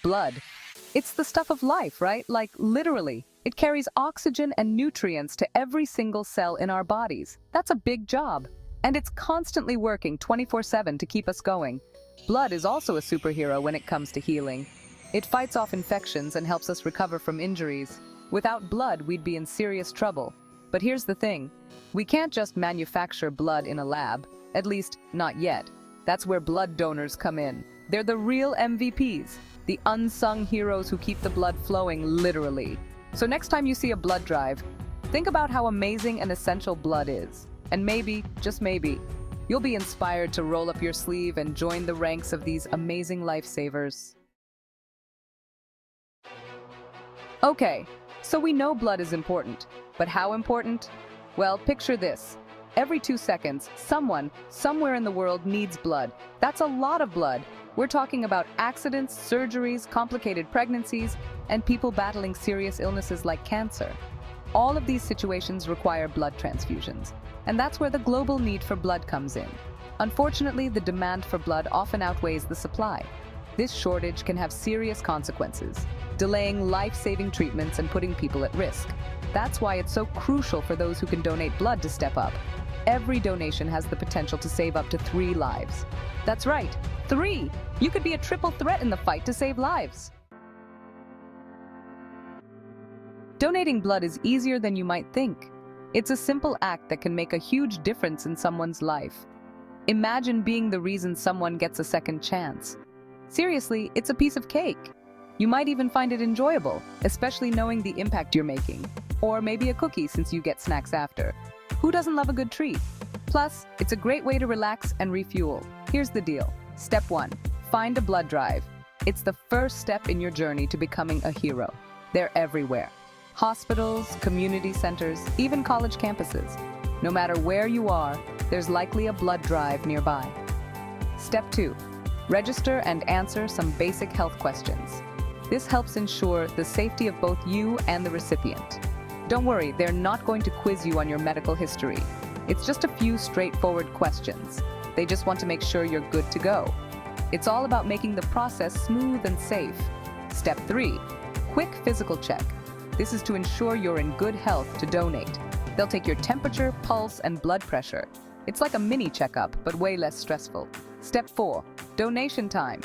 Blood. It's the stuff of life, right? Like, literally. It carries oxygen and nutrients to every single cell in our bodies. That's a big job. And it's constantly working 24/7 to keep us going. Blood is also a superhero when it comes to healing. It fights off infections and helps us recover from injuries. Without blood, we'd be in serious trouble. But here's the thing. We can't just manufacture blood in a lab. At least, not yet. That's where blood donors come in. They're the real MVPs, the unsung heroes who keep the blood flowing, literally. So next time you see a blood drive, think about how amazing and essential blood is. And maybe, just maybe, you'll be inspired to roll up your sleeve and join the ranks of these amazing lifesavers. Okay, so we know blood is important, but how important? Well, picture this. Every 2 seconds, someone, somewhere in the world needs blood. That's a lot of blood. We're talking about accidents, surgeries, complicated pregnancies, and people battling serious illnesses like cancer. All of these situations require blood transfusions, and that's where the global need for blood comes in. Unfortunately, the demand for blood often outweighs the supply. This shortage can have serious consequences, delaying life-saving treatments and putting people at risk. That's why it's so crucial for those who can donate blood to step up. Every donation has the potential to save up to 3 lives. That's right, 3! You could be a triple threat in the fight to save lives. Donating blood is easier than you might think. It's a simple act that can make a huge difference in someone's life. Imagine being the reason someone gets a second chance. Seriously, it's a piece of cake. You might even find it enjoyable, especially knowing the impact you're making. Or maybe a cookie since you get snacks after. Who doesn't love a good treat? Plus, it's a great way to relax and refuel. Here's the deal. Step 1. Find a blood drive. It's the first step in your journey to becoming a hero. They're everywhere. Hospitals, community centers, even college campuses. No matter where you are, there's likely a blood drive nearby. Step 2. Register and answer some basic health questions. This helps ensure the safety of both you and the recipient. Don't worry, they're not going to quiz you on your medical history. It's just a few straightforward questions. They just want to make sure you're good to go. It's all about making the process smooth and safe. Step 3. Quick physical check. This is to ensure you're in good health to donate. They'll take your temperature, pulse, and blood pressure. It's like a mini checkup, but way less stressful. Step 4. Donation time.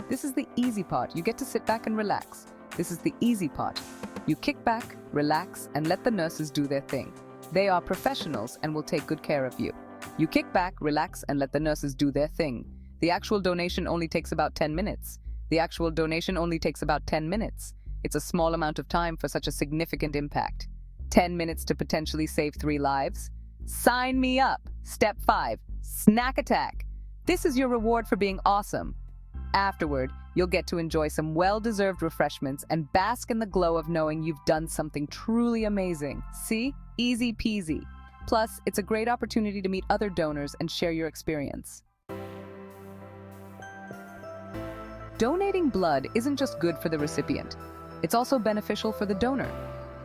This is the easy part. You get to sit back and relax. This is the easy part. You kick back, relax, and let the nurses do their thing. They are professionals and will take good care of you. You kick back, relax, and let the nurses do their thing. The actual donation only takes about 10 minutes. It's a small amount of time for such a significant impact. 10 minutes to potentially save 3 lives? Sign me up! Step 5. Snack attack. This is your reward for being awesome. Afterward, you'll get to enjoy some well-deserved refreshments and bask in the glow of knowing you've done something truly amazing. See? Easy peasy. Plus, it's a great opportunity to meet other donors and share your experience. Donating blood isn't just good for the recipient. It's also beneficial for the donor.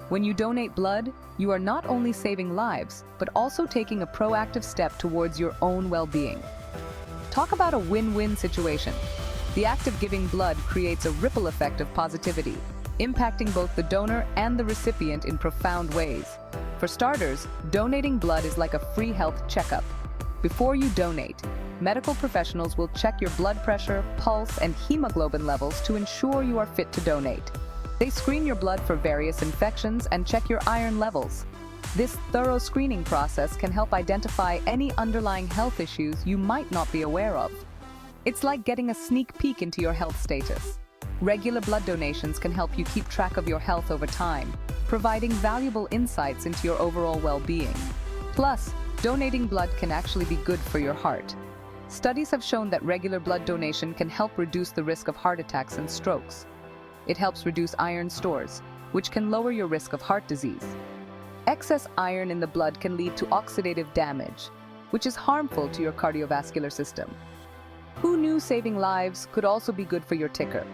When you donate blood, you are not only saving lives, but also taking a proactive step towards your own well-being. Talk about a win-win situation. The act of giving blood creates a ripple effect of positivity, impacting both the donor and the recipient in profound ways. For starters, donating blood is like a free health checkup. Before you donate, medical professionals will check your blood pressure, pulse, and hemoglobin levels to ensure you are fit to donate. They screen your blood for various infections and check your iron levels. This thorough screening process can help identify any underlying health issues you might not be aware of. It's like getting a sneak peek into your health status. Regular blood donations can help you keep track of your health over time, providing valuable insights into your overall well-being. Plus, donating blood can actually be good for your heart. Studies have shown that regular blood donation can help reduce the risk of heart attacks and strokes. It helps reduce iron stores, which can lower your risk of heart disease. Excess iron in the blood can lead to oxidative damage, which is harmful to your cardiovascular system. Who knew saving lives could also be good for your ticker?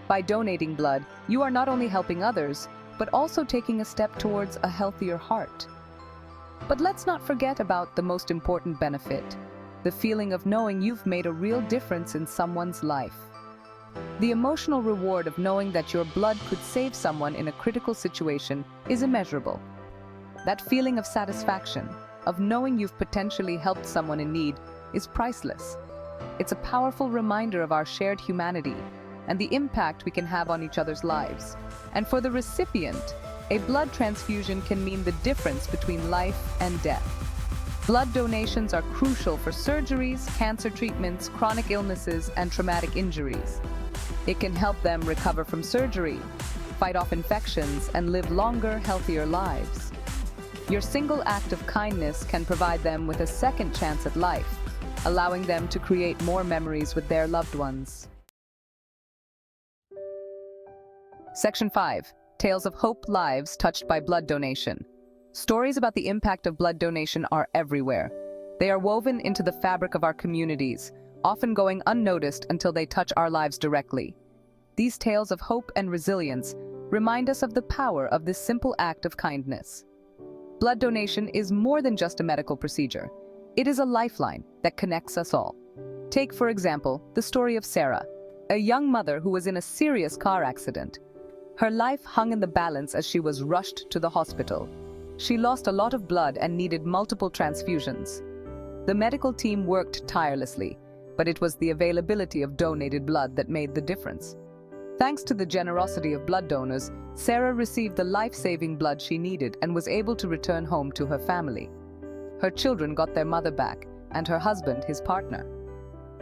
By donating blood, you are not only helping others, but also taking a step towards a healthier heart. But let's not forget about the most important benefit, the feeling of knowing you've made a real difference in someone's life. The emotional reward of knowing that your blood could save someone in a critical situation is immeasurable. That feeling of satisfaction, of knowing you've potentially helped someone in need, is priceless. It's a powerful reminder of our shared humanity and the impact we can have on each other's lives. And for the recipient, a blood transfusion can mean the difference between life and death. Blood donations are crucial for surgeries, cancer treatments, chronic illnesses, and traumatic injuries. It can help them recover from surgery, fight off infections, and live longer, healthier lives. Your single act of kindness can provide them with a second chance at life, allowing them to create more memories with their loved ones. Section 5. Tales of Hope Lives Touched by Blood Donation. Stories about the impact of blood donation are everywhere. They are woven into the fabric of our communities, often going unnoticed until they touch our lives directly. These tales of hope and resilience remind us of the power of this simple act of kindness. Blood donation is more than just a medical procedure. It is a lifeline that connects us all. Take, for example, the story of Sarah, a young mother who was in a serious car accident. Her life hung in the balance as she was rushed to the hospital. She lost a lot of blood and needed multiple transfusions. The medical team worked tirelessly, but it was the availability of donated blood that made the difference. Thanks to the generosity of blood donors, Sarah received the life-saving blood she needed and was able to return home to her family. Her children got their mother back, and her husband his partner.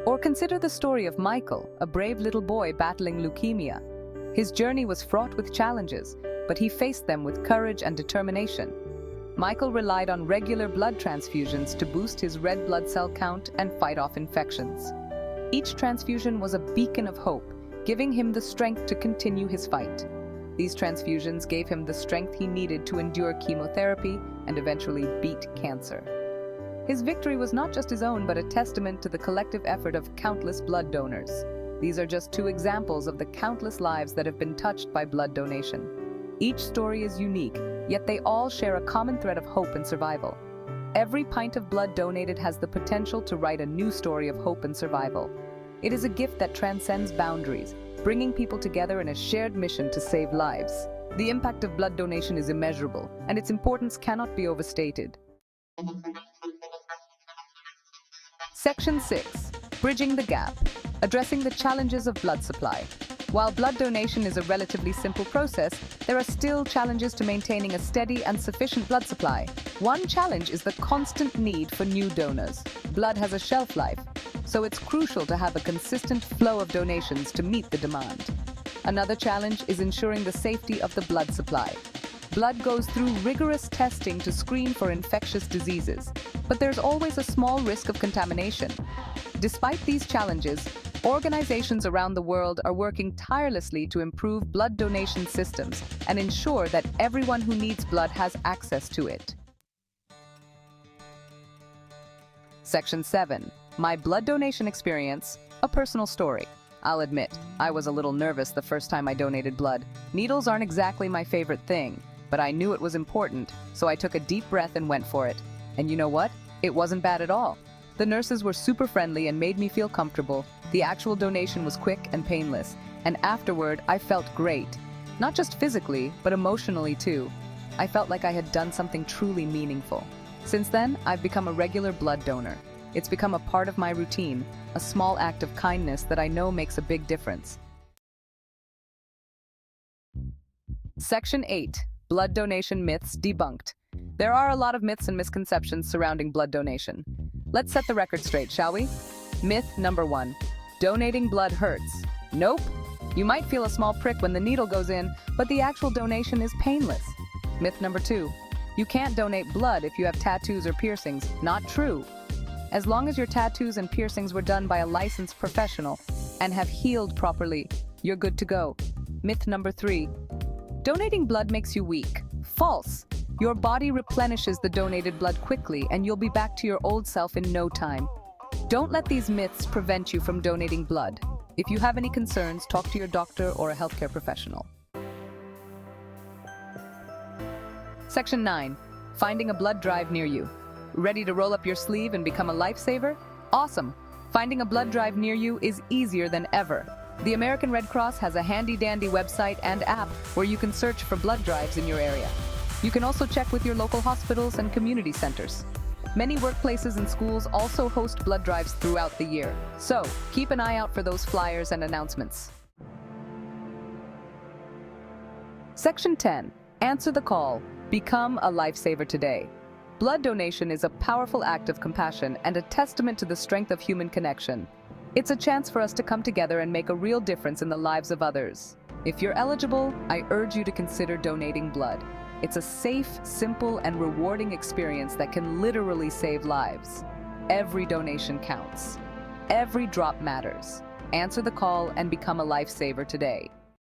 Or consider the story of Michael, a brave little boy battling leukemia. His journey was fraught with challenges, but he faced them with courage and determination. Michael relied on regular blood transfusions to boost his red blood cell count and fight off infections. Each transfusion was a beacon of hope, giving him the strength to continue his fight. These transfusions gave him the strength he needed to endure chemotherapy and eventually beat cancer. His victory was not just his own, but a testament to the collective effort of countless blood donors. These are just two examples of the countless lives that have been touched by blood donation. Each story is unique, yet they all share a common thread of hope and survival. Every pint of blood donated has the potential to write a new story of hope and survival. It is a gift that transcends boundaries, bringing people together in a shared mission to save lives. The impact of blood donation is immeasurable, and its importance cannot be overstated. Section 6. Bridging the Gap. Addressing the challenges of blood supply. While blood donation is a relatively simple process, there are still challenges to maintaining a steady and sufficient blood supply. One challenge is the constant need for new donors. Blood has a shelf life, so it's crucial to have a consistent flow of donations to meet the demand. Another challenge is ensuring the safety of the blood supply. Blood goes through rigorous testing to screen for infectious diseases, but there's always a small risk of contamination. Despite these challenges, organizations around the world are working tirelessly to improve blood donation systems and ensure that everyone who needs blood has access to it. Section 7. My blood donation experience, a personal story. I'll admit, I was a little nervous the first time I donated blood. Needles aren't exactly my favorite thing, but I knew it was important, so I took a deep breath and went for it. And you know what? It wasn't bad at all. The nurses were super friendly and made me feel comfortable. The actual donation was quick and painless, and afterward I felt great. Not just physically, but emotionally too. I felt like I had done something truly meaningful. Since then, I've become a regular blood donor. It's become a part of my routine, a small act of kindness that I know makes a big difference. Section 8. Blood donation myths debunked. There are a lot of myths and misconceptions surrounding blood donation. Let's set the record straight, shall we? Myth number 1. Donating blood hurts. Nope. You might feel a small prick when the needle goes in, but the actual donation is painless. Myth number 2. You can't donate blood if you have tattoos or piercings. Not true. As long as your tattoos and piercings were done by a licensed professional and have healed properly, you're good to go. Myth number 3. Donating blood makes you weak. False. Your body replenishes the donated blood quickly and you'll be back to your old self in no time. Don't let these myths prevent you from donating blood. If you have any concerns, talk to your doctor or a healthcare professional. Section 9. Finding a blood drive near you. Ready to roll up your sleeve and become a lifesaver? Awesome! Finding a blood drive near you is easier than ever. The American Red Cross has a handy-dandy website and app where you can search for blood drives in your area. You can also check with your local hospitals and community centers. Many workplaces and schools also host blood drives throughout the year, so keep an eye out for those flyers and announcements. Section 10. Answer the call. Become a lifesaver today. Blood donation is a powerful act of compassion and a testament to the strength of human connection. It's a chance for us to come together and make a real difference in the lives of others. If you're eligible, I urge you to consider donating blood. It's a safe, simple, and rewarding experience that can literally save lives. Every donation counts. Every drop matters. Answer the call and become a lifesaver today.